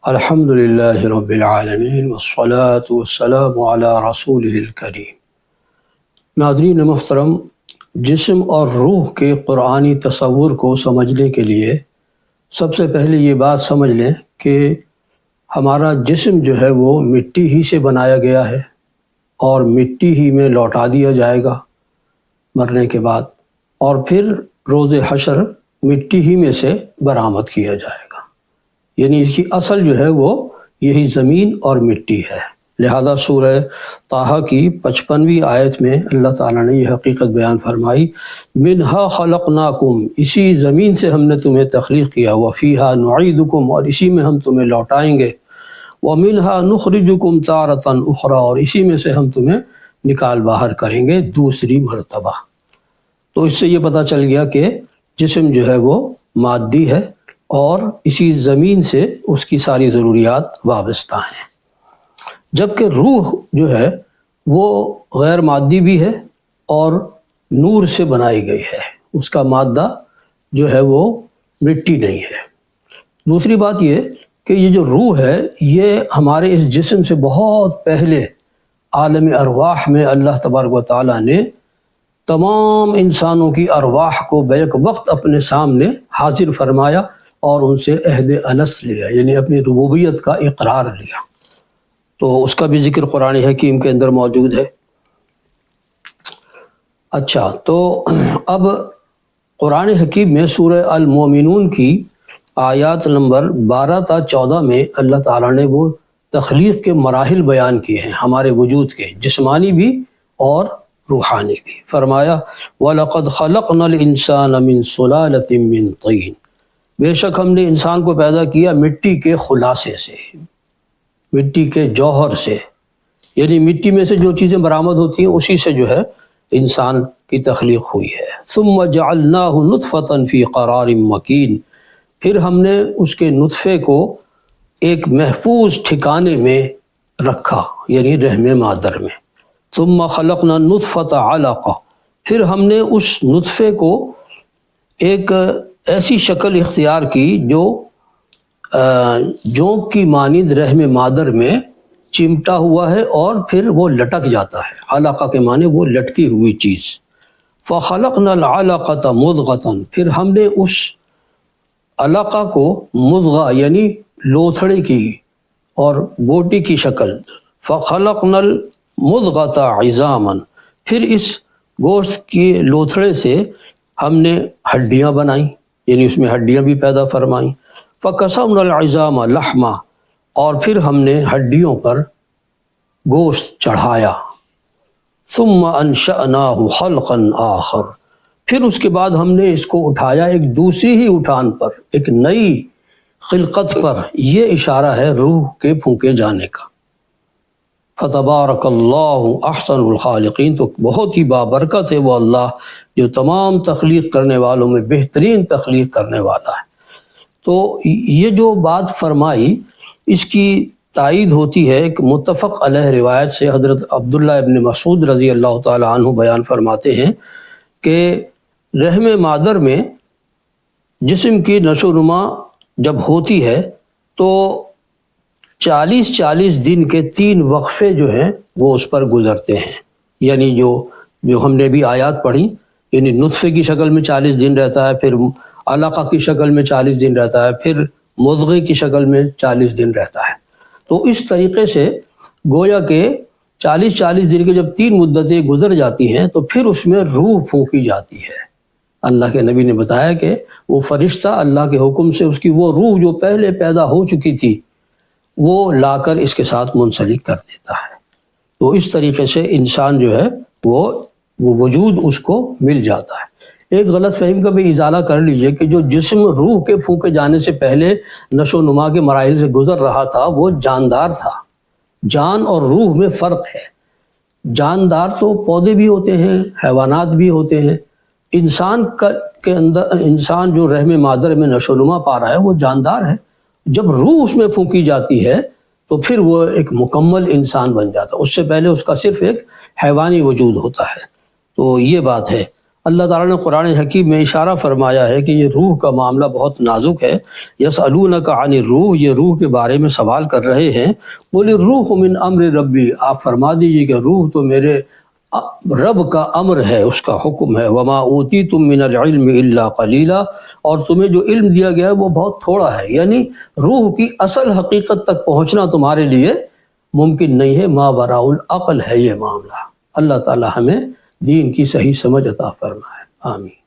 الحمدللہ رب العالمین والصلاة والسلام علی رسولہ الکریم۔ ناظرین محترم، جسم اور روح کے قرآنی تصور کو سمجھنے کے لیے سب سے پہلے یہ بات سمجھ لیں کہ ہمارا جسم جو ہے وہ مٹی ہی سے بنایا گیا ہے اور مٹی ہی میں لوٹا دیا جائے گا مرنے کے بعد، اور پھر روز حشر مٹی ہی میں سے برآمد کیا جائے گا۔ یعنی اس کی اصل جو ہے وہ یہی زمین اور مٹی ہے۔ لہذا سورہ طٰہٰ کی 55ویں آیت میں اللہ تعالیٰ نے یہ حقیقت بیان فرمائی، منہا خلقناکم، اسی زمین سے ہم نے تمہیں تخلیق کیا، وفیہا نعیدکم، اور اسی میں ہم تمہیں لوٹائیں گے، ومنہا نخرجکم تارۃ اخری، اور اسی میں سے ہم تمہیں نکال باہر کریں گے دوسری مرتبہ۔ تو اس سے یہ پتہ چل گیا کہ جسم جو ہے وہ مادی ہے اور اسی زمین سے اس کی ساری ضروریات وابستہ ہیں، جبکہ روح جو ہے وہ غیر مادی بھی ہے اور نور سے بنائی گئی ہے، اس کا مادہ جو ہے وہ مٹی نہیں ہے۔ دوسری بات یہ کہ یہ جو روح ہے یہ ہمارے اس جسم سے بہت پہلے عالم ارواح میں اللہ تبارک و تعالیٰ نے تمام انسانوں کی ارواح کو بیک وقت اپنے سامنے حاضر فرمایا اور ان سے عہد الست لیا، یعنی اپنی ربوبیت کا اقرار لیا۔ تو اس کا بھی ذکر قرآن حکیم کے اندر موجود ہے۔ اچھا، تو اب قرآن حکیم میں سورہ المومنون کی آیات نمبر 12 تا 14 میں اللہ تعالیٰ نے وہ تخلیق کے مراحل بیان کیے ہیں ہمارے وجود کے، جسمانی بھی اور روحانی بھی۔ فرمایا وَلَقَدْ خَلَقْنَا الْإِنسَانَ مِنْ صُلَالَةٍ مِّن طِينٍ، بے شک ہم نے انسان کو پیدا کیا مٹی کے خلاصے سے، مٹی کے جوہر سے، یعنی مٹی میں سے جو چیزیں برآمد ہوتی ہیں اسی سے جو ہے انسان کی تخلیق ہوئی ہے۔ ثم جعلناہ نطفۃ فی قرار مکین، پھر ہم نے اس کے نطفے کو ایک محفوظ ٹھکانے میں رکھا، یعنی رحم مادر میں۔ ثم خلقنا النطفۃ علقہ، پھر ہم نے اس نطفے کو ایک ایسی شکل اختیار کی جو جونک کی مانند رحم مادر میں چمٹا ہوا ہے اور پھر وہ لٹک جاتا ہے۔ علقہ کے معنی وہ لٹکی ہوئی چیز۔ فخلقنا العلقۃ مضغۃ، پھر ہم نے اس علقہ کو مضغہ یعنی لوتھڑے کی اور بوٹی کی شکل، فخلقنا المضغۃ عظاما، پھر اس گوشت کے لوتھڑے سے ہم نے ہڈیاں بنائیں، یعنی اس میں ہڈیاں بھی پیدا فرمائیں۔ فَكَسَوْنَا الْعِظَامَ لَحْمًا، اور پھر ہم نے ہڈیوں پر گوشت چڑھایا۔ ثُمَّ أَنشَأْنَاهُ خَلْقًا آخر، پھر اس کے بعد ہم نے اس کو اٹھایا ایک دوسری ہی اٹھان پر، ایک نئی خلقت پر۔ یہ اشارہ ہے روح کے پھونکے جانے کا۔ فَتَبَارَكَ اللَّهُ أَحْسَنُ الْخَالِقِينَ، تو بہت ہی بابرکت ہے وہ اللہ جو تمام تخلیق کرنے والوں میں بہترین تخلیق کرنے والا ہے۔ تو یہ جو بات فرمائی اس کی تائید ہوتی ہے ایک متفق علیہ روایت سے۔ حضرت عبداللہ ابن مسعود رضی اللہ تعالی عنہ بیان فرماتے ہیں کہ رحم مادر میں جسم کی نشو و نما جب ہوتی ہے تو 40 دن کے 3 وقفے جو ہیں وہ اس پر گزرتے ہیں، یعنی جو ہم نے بھی آیات پڑھی، یعنی نطفے کی شکل میں 40 دن رہتا ہے، پھر علقہ کی شکل میں 40 دن رہتا ہے، پھر مضغے کی شکل میں 40 دن رہتا ہے۔ تو اس طریقے سے گویا کہ 40 دن کے جب 3 مدتیں گزر جاتی ہیں تو پھر اس میں روح پھونکی جاتی ہے۔ اللہ کے نبی نے بتایا کہ وہ فرشتہ اللہ کے حکم سے اس کی وہ روح جو پہلے پیدا ہو چکی تھی وہ لا کر اس کے ساتھ منسلک کر دیتا ہے۔ تو اس طریقے سے انسان جو ہے وہ وجود اس کو مل جاتا ہے۔ ایک غلط فہم کا بھی ازالہ کر لیجئے کہ جو جسم روح کے پھونکے جانے سے پہلے نشو و نما کے مراحل سے گزر رہا تھا وہ جاندار تھا۔ جان اور روح میں فرق ہے۔ جاندار تو پودے بھی ہوتے ہیں، حیوانات بھی ہوتے ہیں۔ انسان کے اندر، انسان جو رحم مادر میں نشو و نما پا رہا ہے وہ جاندار ہے۔ جب روح اس میں پھونکی جاتی ہے تو پھر وہ ایک مکمل انسان بن جاتا ہے، اس سے پہلے اس کا صرف ایک حیوانی وجود ہوتا ہے۔ تو یہ بات ہے۔ اللہ تعالیٰ نے قرآن حکیم میں اشارہ فرمایا ہے کہ یہ روح کا معاملہ بہت نازک ہے۔ یسألونک عن الروح، یہ روح کے بارے میں سوال کر رہے ہیں۔ قل الروح من امر ربی، آپ فرما دیجئے کہ روح تو میرے رب کا امر ہے، اس کا حکم ہے۔ وما اوتیتم من العلم الا قلیلا، اور تمہیں جو علم دیا گیا ہے وہ بہت تھوڑا ہے، یعنی روح کی اصل حقیقت تک پہنچنا تمہارے لیے ممکن نہیں ہے، ما براء العقل ہے یہ معاملہ۔ اللہ تعالی ہمیں دین کی صحیح سمجھ عطا فرمائے، آمین۔